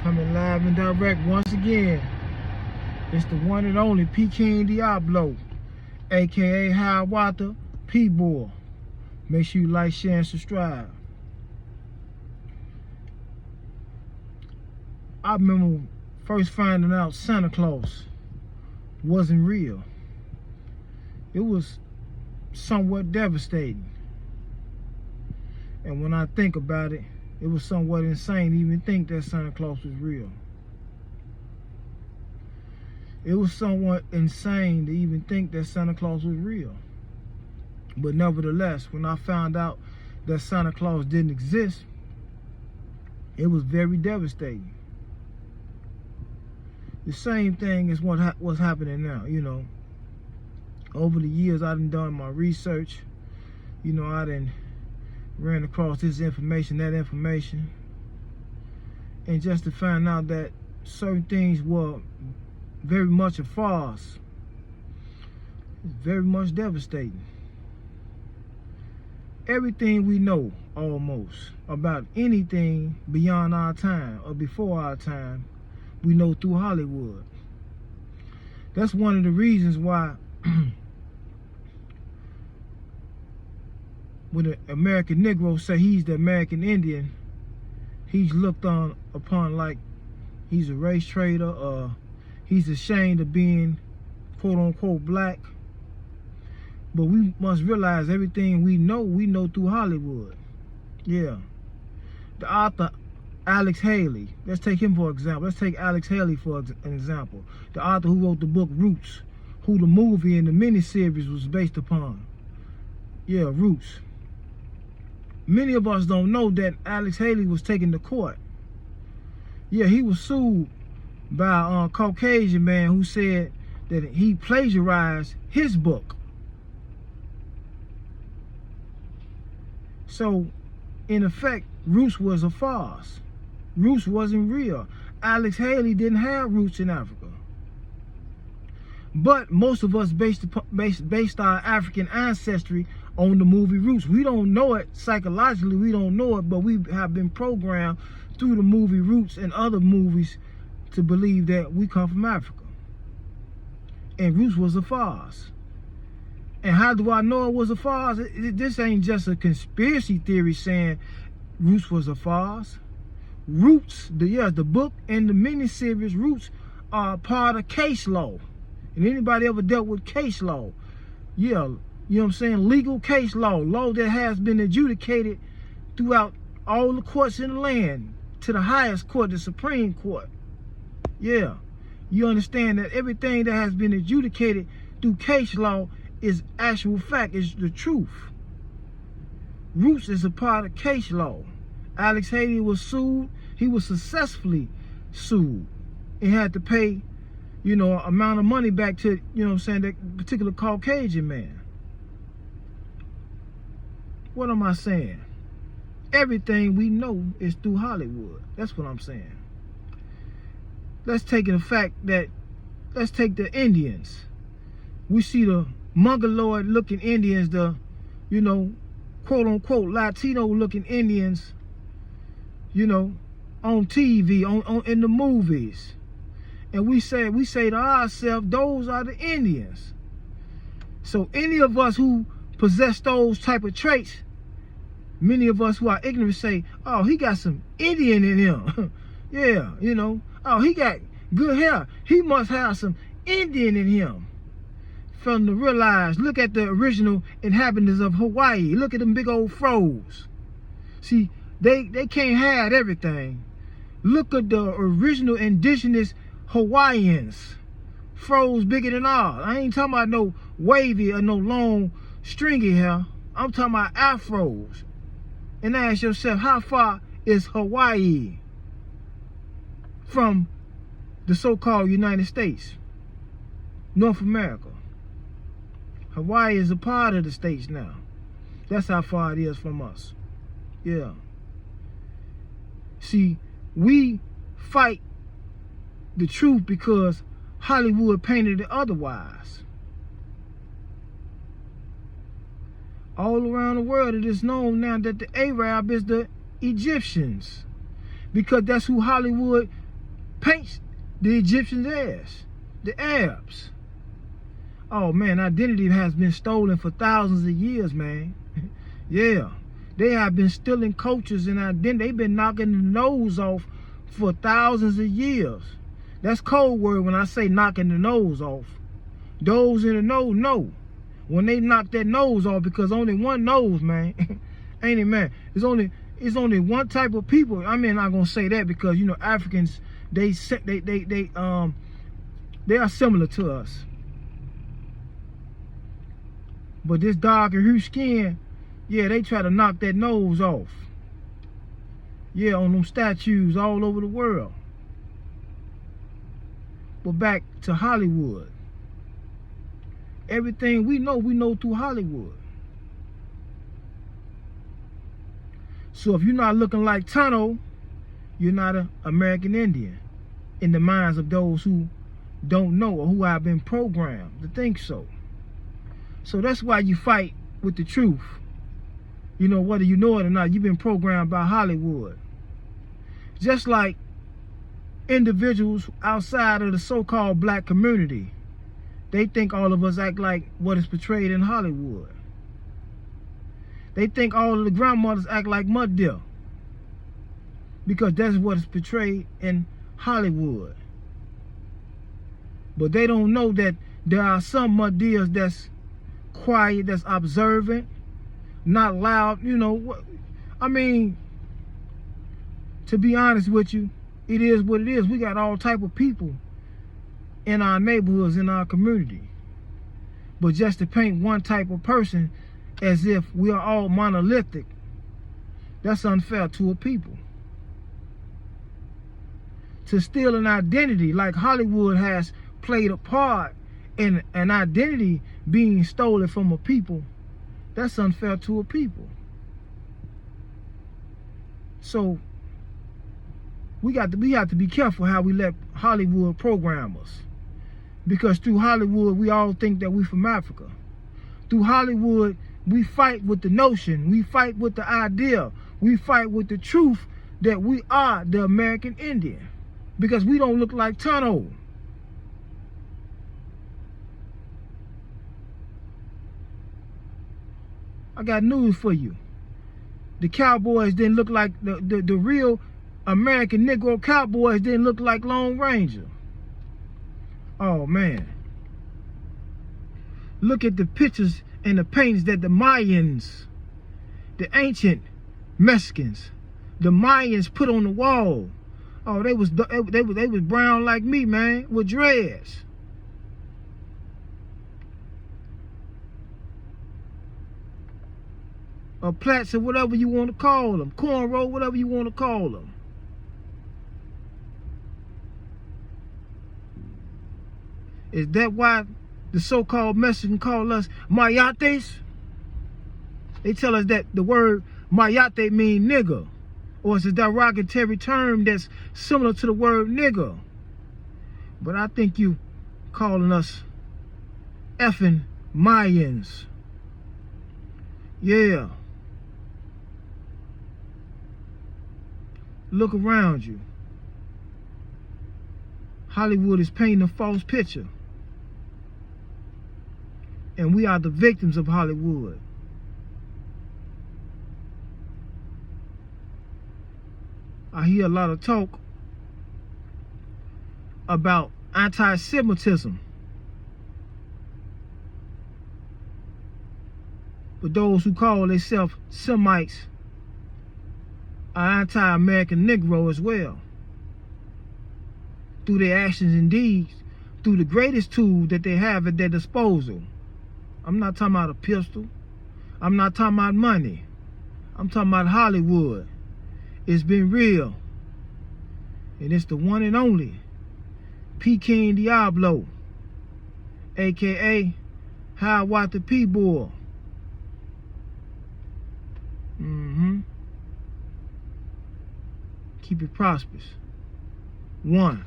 Coming live and direct once again. It's the one and only Peking Diablo, aka Hiawatha P-Boy. Make sure you like, share, and subscribe. I remember first finding out Santa Claus wasn't real. It was somewhat devastating. And when I think about it, it was somewhat insane to even think that Santa Claus was real. It was somewhat insane to even think that Santa Claus was real. But nevertheless, when I found out that Santa Claus didn't exist, it was very devastating. The same thing is what's happening now, you know. Over the years, I done my research. You know, I done ran across this information, that information. And just to find out that certain things were very much a farce. It's very much devastating. Everything we know, almost, about anything beyond our time or before our time, we know through Hollywood. That's one of the reasons why when the American Negro say he's the American Indian, he's looked upon like he's a race traitor, or he's ashamed of being quote unquote black. But we must realize everything we know through Hollywood. Yeah. The author Alex Haley, let's take him for example. Let's take Alex Haley for an example. The author who wrote the book Roots, who the movie and the miniseries was based upon. Yeah, Roots. Many of us don't know that Alex Haley was taken to court. Yeah, he was sued by a Caucasian man who said that he plagiarized his book. So, in effect, Roots was a farce. Roots wasn't real. Alex Haley didn't have roots in Africa. But most of us based our African ancestry on the movie Roots. We don't know it psychologically, we don't know it, but we have been programmed through the movie Roots and other movies to believe that we come from Africa. And Roots was a farce. And how do I know it was a farce? This ain't just a conspiracy theory saying Roots was a farce. Roots, the book and the miniseries Roots are part of case law. And anybody ever dealt with case law? Yeah, you know what I'm saying? Legal case law that has been adjudicated throughout all the courts in the land, to the highest court, the Supreme Court. Yeah, you understand that everything that has been adjudicated through case law is actual fact, is the truth. Roots is a part of case law. Alex Haley was sued. He was successfully sued and had to pay, you know, amount of money back to, you know what I'm saying, that particular Caucasian man. What am I saying? Everything we know is through Hollywood. That's what I'm saying. Let's take the fact that, let's take the Indians. We see the mongoloid looking Indians, the, you know, quote unquote Latino looking Indians, you know, on TV, in the movies. And we say to ourselves, those are the Indians. So any of us who possess those type of traits, many of us who are ignorant say, oh, he got some Indian in him. Yeah, you know, oh, he got good hair. He must have some Indian in him. From to realize, look at the original inhabitants of Hawaii. Look at them big old froze. See, they can't have everything. Look at the original indigenous Hawaiians. Froze bigger than all. I ain't talking about no wavy or no long stringy hair. I'm talking about afros. And ask yourself, how far is Hawaii from the so-called United States, North America? Hawaii is a part of the States now. That's how far it is from us. Yeah. See, we fight the truth because Hollywood painted it otherwise. All around the world, it is known now that the Arab is the Egyptians, because that's who Hollywood paints the Egyptians' ass, the Arabs. Oh man, identity has been stolen for thousands of years, man. Yeah, they have been stealing cultures and identity. They've been knocking the nose off for thousands of years. That's code word when I say knocking the nose off. Those in the know know when they knock that nose off, because only one knows, man. Ain't it, man? It's only one type of people. I mean, I'm not gonna say that because you know Africans, they are similar to us. But this darker hue skin, yeah, they try to knock that nose off. Yeah, on them statues all over the world. But back to Hollywood. Everything we know through Hollywood. So if you're not looking like Tano, you're not an American Indian in the minds of those who don't know or who have been programmed to think so. So that's why you fight with the truth. You know, whether you know it or not, you've been programmed by Hollywood. Just like individuals outside of the so-called black community, they think all of us act like what is portrayed in Hollywood. They think all of the grandmothers act like Mud Deer, because that's what is portrayed in Hollywood. But they don't know that there are some Mud Deers that's quiet, that's observant, not loud. You know, I mean, to be honest with you, it is what it is. We got all type of people in our neighborhoods, in our community. But just to paint one type of person as if we are all monolithic, that's unfair to a people. To steal an identity like Hollywood has played a part in an identity being stolen from a people, that's unfair to a people. So we have to be careful how we let Hollywood program us. Because through Hollywood, we all think that we from Africa. Through Hollywood, we fight with the notion, we fight with the idea, we fight with the truth that we are the American Indian. Because we don't look like Tano. I got news for you. The cowboys didn't look like the real American Negro cowboys didn't look like Lone Ranger. Oh man. Look at the pictures and the paintings that the Mayans, the ancient Mexicans, the Mayans put on the wall. Oh, they was brown like me, man, with dreads. Or plaits, or whatever you want to call them, cornrow, whatever you want to call them. Is that why the so-called Mexicans call us mayates? They tell us that the word mayate means nigger, or it's a derogatory term that's similar to the word nigger. But I think you calling us effing Mayans. Yeah. Look around you. Hollywood is painting a false picture. And we are the victims of Hollywood. I hear a lot of talk about anti-Semitism. But those who call themselves Semites are anti-American Negro as well. Through their actions and deeds, through the greatest tool that they have at their disposal. I'm not talking about a pistol. I'm not talking about money. I'm talking about Hollywood. It's been real. And it's the one and only Peking Diablo, aka Hiawatha P-Boy. Keep it prosperous. 1.